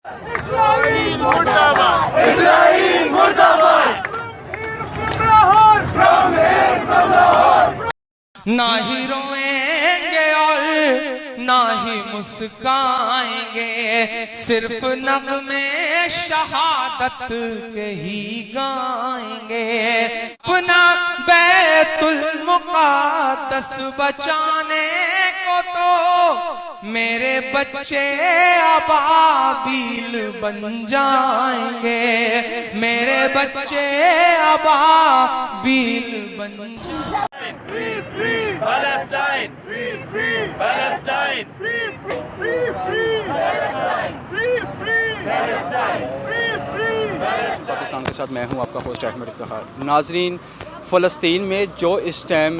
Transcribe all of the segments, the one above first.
इस्राईल मुर्दाबाद, इस्राईल मुर्दाबाद। ना ही रोएंगे और ना ही मुस्काएंगे, सिर्फ नग़्मे शहादत के ही गाएंगे। अपना बैतुल मुक़द्दस बचाने को तो मेरे बच्चे अबाबील बन जाएंगे, मेरे बच्चे अबाबील बन जाएंगे। free, free, Palestine, free, free, Palestine, free, free, free, free, Palestine, free, free, Palestine, free, free, Palestine। Pakistan के साथ मैं हूं आपका होस्ट अहमद इफ्तिखार। नाजरीन, फ़लस्तीन में जो इस टाइम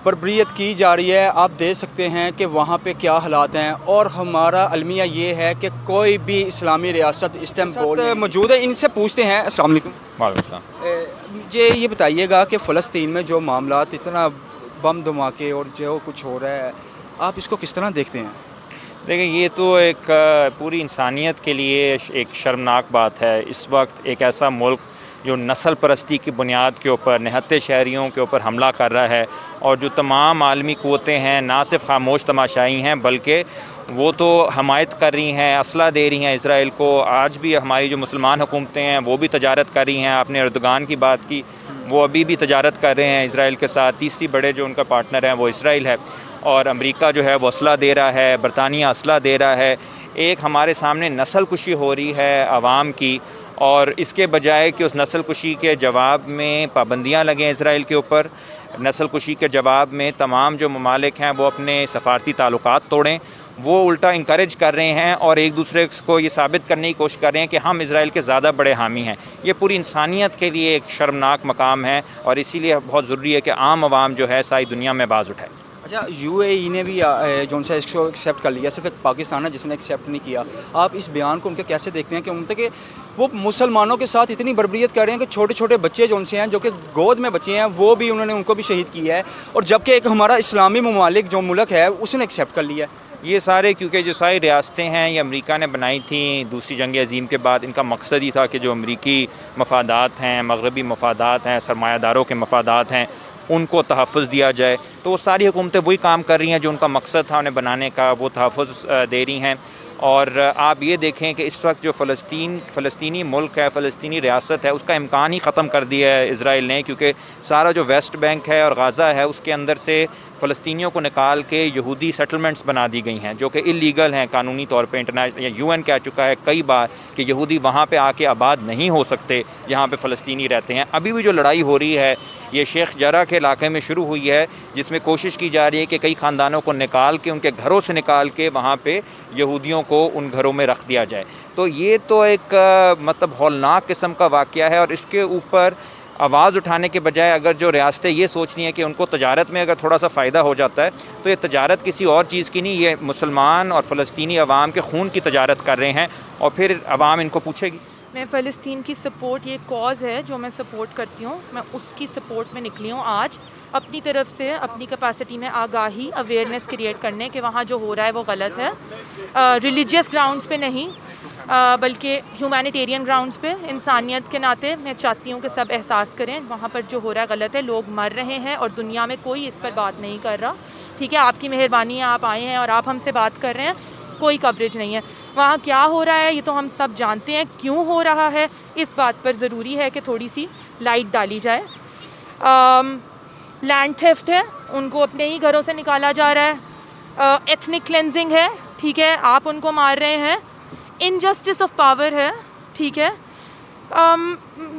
बर्बरियत की जा रही है, आप देख सकते हैं कि वहाँ पे क्या हालात हैं, और हमारा अलमिया ये है कि कोई भी इस्लामी रियासत इस टाइम मौजूद है। इनसे पूछते हैं। अस्सलाम वालेकुम। वालेकुम सलाम। ये बताइएगा कि फ़लस्तीन में जो मामला, इतना बम धमाके और जो कुछ हो रहा है, आप इसको किस तरह देखते हैं? देखिए, ये तो एक पूरी इंसानियत के लिए एक शर्मनाक बात है। इस वक्त एक ऐसा मुल्क जो नस्ल परस्ती की बुनियाद के ऊपर निहत्ते शहरियों के ऊपर हमला कर रहा है, और जो तमाम आलमी क़ुव्वतें हैं ना सिर्फ खामोश तमाशाई हैं बल्कि वो तो हमायत कर रही हैं, असला दे रही हैं इसराइल को। आज भी हमारी जो मुसलमान हुकूमतें हैं वो भी तजारत कर रही हैं। आपने अर्दगान की बात की, वो अभी भी तजारत कर रहे हैं इसराइल के साथ। तीसरी बड़े जो उनका पार्टनर है वो इसराइल है, और अमेरिका जो है वो असला दे रहा है, बरतानिया असला दे रहा है। एक हमारे सामने नस्ल कुशी हो रही है आवाम की, और इसके बजाय कि उस नस्ल कुशी के जवाब में पाबंदियाँ लगें इसराइल के ऊपर, नस्ल कुशी के जवाब में तमाम जो ममालिक हैं वो अपने सफारती ताल्लुकात तोड़ें, वो उल्टा इंकरेज कर रहे हैं और एक दूसरे को ये साबित करने की कोशिश कर रहे हैं कि हम इसराइल के ज़्यादा बड़े हामी हैं। ये पूरी इंसानियत के लिए एक शर्मनाक मकाम है, और इसीलिए बहुत ज़रूरी है कि आम आवाम जो है सारी दुनिया में बाज़ उठाए। अच्छा, UAE ने भी जो सा इसको एक्सेप्ट कर लिया, सिर्फ एक पाकिस्तान है जिसने एक्सेप्ट नहीं किया। आप इस बयान को उनके कैसे देखते हैं कि उनके कि वो मुसलमानों के साथ इतनी बर्बरियत कर रहे हैं कि छोटे छोटे बच्चे जो उनसे हैं, जो कि गोद में बच्चे हैं, वो भी उनको भी शहीद किया है, और जबकि एक हमारा इस्लामी ममालिक जो मुल्क है उसने एक्सेप्ट कर लिया है। ये सारे क्योंकि जो सारी रियासतें हैं ये अमेरिका ने बनाई थी दूसरी जंग अज़ीम के बाद। इनका मकसद ही था कि जो अमरीकी मफादात हैं, मगरबी मफादात हैं, सरमायादारों के मफादात हैं, उनको तहफ़्फ़ुज़ दिया जाए। तो वो सारी हुकूमतें वही काम कर रही हैं जो उनका मकसद था उन्हें बनाने का, वो तहफ़्फ़ुज़ दे रही हैं। और आप ये देखें कि इस वक्त जो फ़लस्तीनी मुल्क है, फ़लस्तीनी रियासत है, उसका इम्कान ही ख़त्म कर दिया है इसराइल ने, क्योंकि सारा जो वेस्ट बैंक है और गाज़ा है उसके अंदर से फ़लस्तीनियों को निकाल के यहूदी सेटलमेंट्स बना दी गई हैं जो कि इलीगल हैं कानूनी तौर पे। इंटरनेशनल या UN कह चुका है कई बार कि यहूदी वहाँ पे आके आबाद नहीं हो सकते जहाँ पे फ़लस्तीनी रहते हैं। अभी भी जो लड़ाई हो रही है ये शेख जरा के इलाके में शुरू हुई है, जिसमें कोशिश की जा रही है कि कई ख़ानदानों को निकाल के, उनके घरों से निकाल के वहाँ पे यहूदियों को उन घरों में रख दिया जाए। तो ये तो एक मतलब हौलनाक किस्म का वाक़या है, और इसके ऊपर आवाज़ उठाने के बजाय अगर जो रियासतें ये सोच रही हैं कि उनको तजारत में अगर थोड़ा सा फ़ायदा हो जाता है, तो ये तजारत किसी और चीज़ की नहीं, ये मुसलमान और फ़लस्तीनी अवाम के खून की तजारत कर रहे हैं, और फिर अवाम इनको पूछेगी। मैं फ़लस्तीन की सपोर्ट, ये कॉज़ है जो मैं सपोर्ट करती हूँ, मैं उसकी सपोर्ट में निकली हूँ आज अपनी तरफ से, अपनी कैपेसिटी में आगाही, अवेयरनेस क्रिएट करने कि वहाँ जो हो रहा है वो गलत है। रिलीजियस ग्राउंड्स पे नहीं बल्कि ह्यूमैनिटेरियन ग्राउंड्स पे, इंसानियत के नाते मैं चाहती हूँ कि सब एहसास करें वहाँ पर जो हो रहा है गलत है, लोग मर रहे हैं और दुनिया में कोई इस पर बात नहीं कर रहा। ठीक है, आपकी मेहरबानी है, आप आए हैं और आप हमसे बात कर रहे हैं, कोई कवरेज नहीं है। वहाँ क्या हो रहा है ये तो हम सब जानते हैं, क्यों हो रहा है इस बात पर ज़रूरी है कि थोड़ी सी लाइट डाली जाए। लैंड थेफ्ट है, उनको अपने ही घरों से निकाला जा रहा है। एथनिक क्लेंजिंग है, ठीक है, आप उनको मार रहे हैं। इनजस्टिस ऑफ पावर है, ठीक है,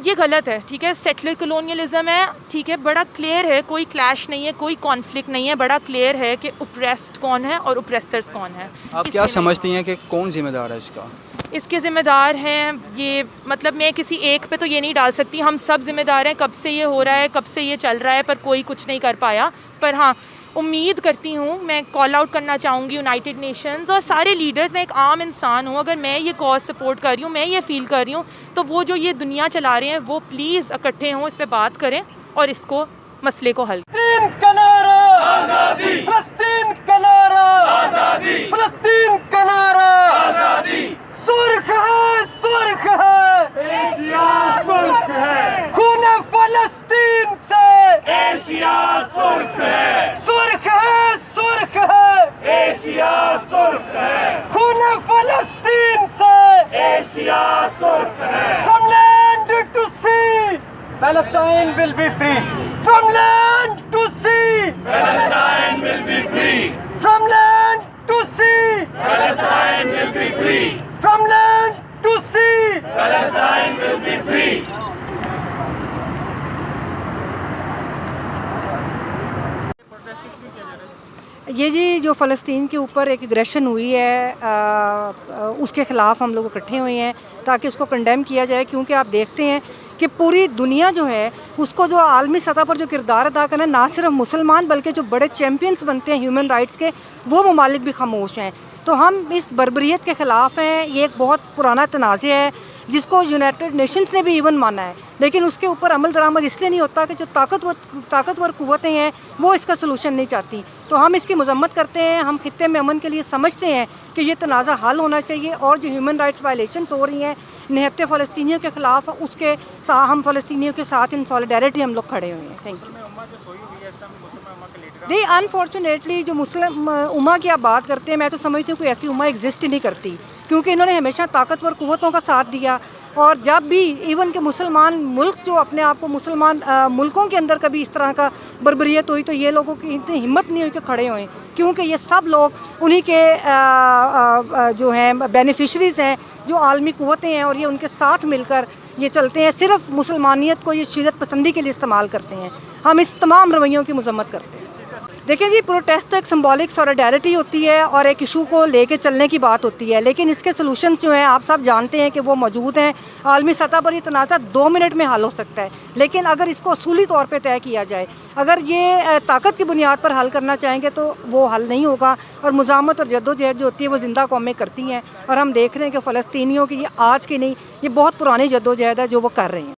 ये गलत है। ठीक है, सेटलर कलोनियलिज्म है, ठीक है, बड़ा क्लियर है, कोई क्लैश नहीं है, कोई कॉन्फ्लिक्ट नहीं है, बड़ा क्लियर है कि ओप्रेस्ड कौन है और ओप्रेसर्स कौन है। आप क्या समझती हैं कि कौन जिम्मेदार है इसका? इसके ज़िम्मेदार हैं ये, मतलब मैं किसी एक पे तो ये नहीं डाल सकती, हम सब ज़िम्मेदार हैं। कब से ये हो रहा है, कब से ये चल रहा है, पर कोई कुछ नहीं कर पाया। पर हाँ, उम्मीद करती हूँ, मैं कॉल आउट करना चाहूँगी यूनाइटेड नेशंस और सारे लीडर्स। मैं एक आम इंसान हूँ, अगर मैं ये कॉज सपोर्ट कर रही हूँ, मैं ये फील कर रही हूँ, तो वो जो ये दुनिया चला रहे हैं वो प्लीज़ इकट्ठे हों, इस पर बात करें और इसको मसले को हल। फलस्तीन का नारा आज़ादी, फलस्तीन का नारा आज़ादी, फलस्तीन का नारा आज़ादी, सुर्ख एशिया सुर्ख है, सुर्ख है, सुर्ख है, एशिया सुर्ख है, खून फलस्तीन से, एशिया सुर्ख है। from land to sea, Palestine will be free. From land to sea, Palestine will be free. from land to sea, Palestine will be free. from land to sea. Palestine will be free. ये जी जो फ़लस्तीन के ऊपर एक aggression हुई है उसके ख़िलाफ़ हम लोग इकट्ठे हुए हैं ताकि उसको कंडेम किया जाए, क्योंकि आप देखते हैं कि पूरी दुनिया जो है उसको जो आलमी सतह पर जो किरदार अदा करना, ना सिर्फ मुसलमान बल्कि जो बड़े चैम्पियंस बनते हैं ह्यूमन राइट्स के, वो ममालिक भी खामोश हैं। तो हम इस बर्बरियत के ख़िलाफ़ हैं। ये एक बहुत पुराना तनाज़े है जिसको यूनाइटेड नेशंस ने भी इवन माना है, लेकिन उसके ऊपर अमल दरामद इसलिए नहीं होता कि जो ताकतवर क़ुव्वतें हैं वो इसका सलूशन नहीं चाहती। तो हम इसकी मजम्मत करते हैं। हम खित्ते में अमन के लिए समझते हैं कि ये तनाज़ा हल होना चाहिए, और जो ह्यूमन राइट्स वायलेशंस हो रही हैं निहत्ते फ़लस्तीनियों के ख़िलाफ़, उसके साथ हम फ़लस्तीनियों के साथ इन सॉलिडारिटी हम लोग खड़े हुए हैं। Thank you. नहीं, अनफॉर्चुनेटली जो मुस्लिम उम्मा की आप बात करते हैं, मैं तो समझती हूँ कोई ऐसी उम्मा एग्जिस्ट ही नहीं करती, क्योंकि इन्होंने हमेशा ताकतवर क़ुव्वतों का साथ दिया। और जब भी इवन के मुसलमान मुल्क जो अपने आप को मुसलमान मुल्कों के अंदर कभी इस तरह का बर्बरियत हुई तो ये लोगों की इतनी हिम्मत नहीं हुई कि खड़े हुए, क्योंकि ये सब लोग उन्हीं के जो हैं बेनिफिशरीज़ हैं, जो आलमी क़ुव्वतें हैं, और ये उनके साथ मिलकर ये चलते हैं। सिर्फ मुसलमानियत को ये शीरत पसंदी के लिए इस्तेमाल करते हैं। हम इस तमाम रवैयों की मजम्मत करते हैं। देखिए जी, प्रोटेस्ट तो एक सिंबॉलिक सॉलिडारिटी होती है और एक इशू को लेके चलने की बात होती है, लेकिन इसके सलूशंस जो हैं आप सब जानते हैं कि वो मौजूद हैं। आलमी सतह पर ये तनाज़ा 2 मिनट में हल हो सकता है, लेकिन अगर इसको असूली तौर पे तय किया जाए, अगर ये ताकत की बुनियाद पर हल करना चाहेंगे तो वो हल नहीं होगा। और मुज़ामत और जद्दोजहद जो होती है वो ज़िंदा कौमें करती हैं, और हम देख रहे हैं कि फ़लस्तीनियों की ये आज की नहीं, ये बहुत पुरानी जद्दोजहद है जो वो कर रहे हैं।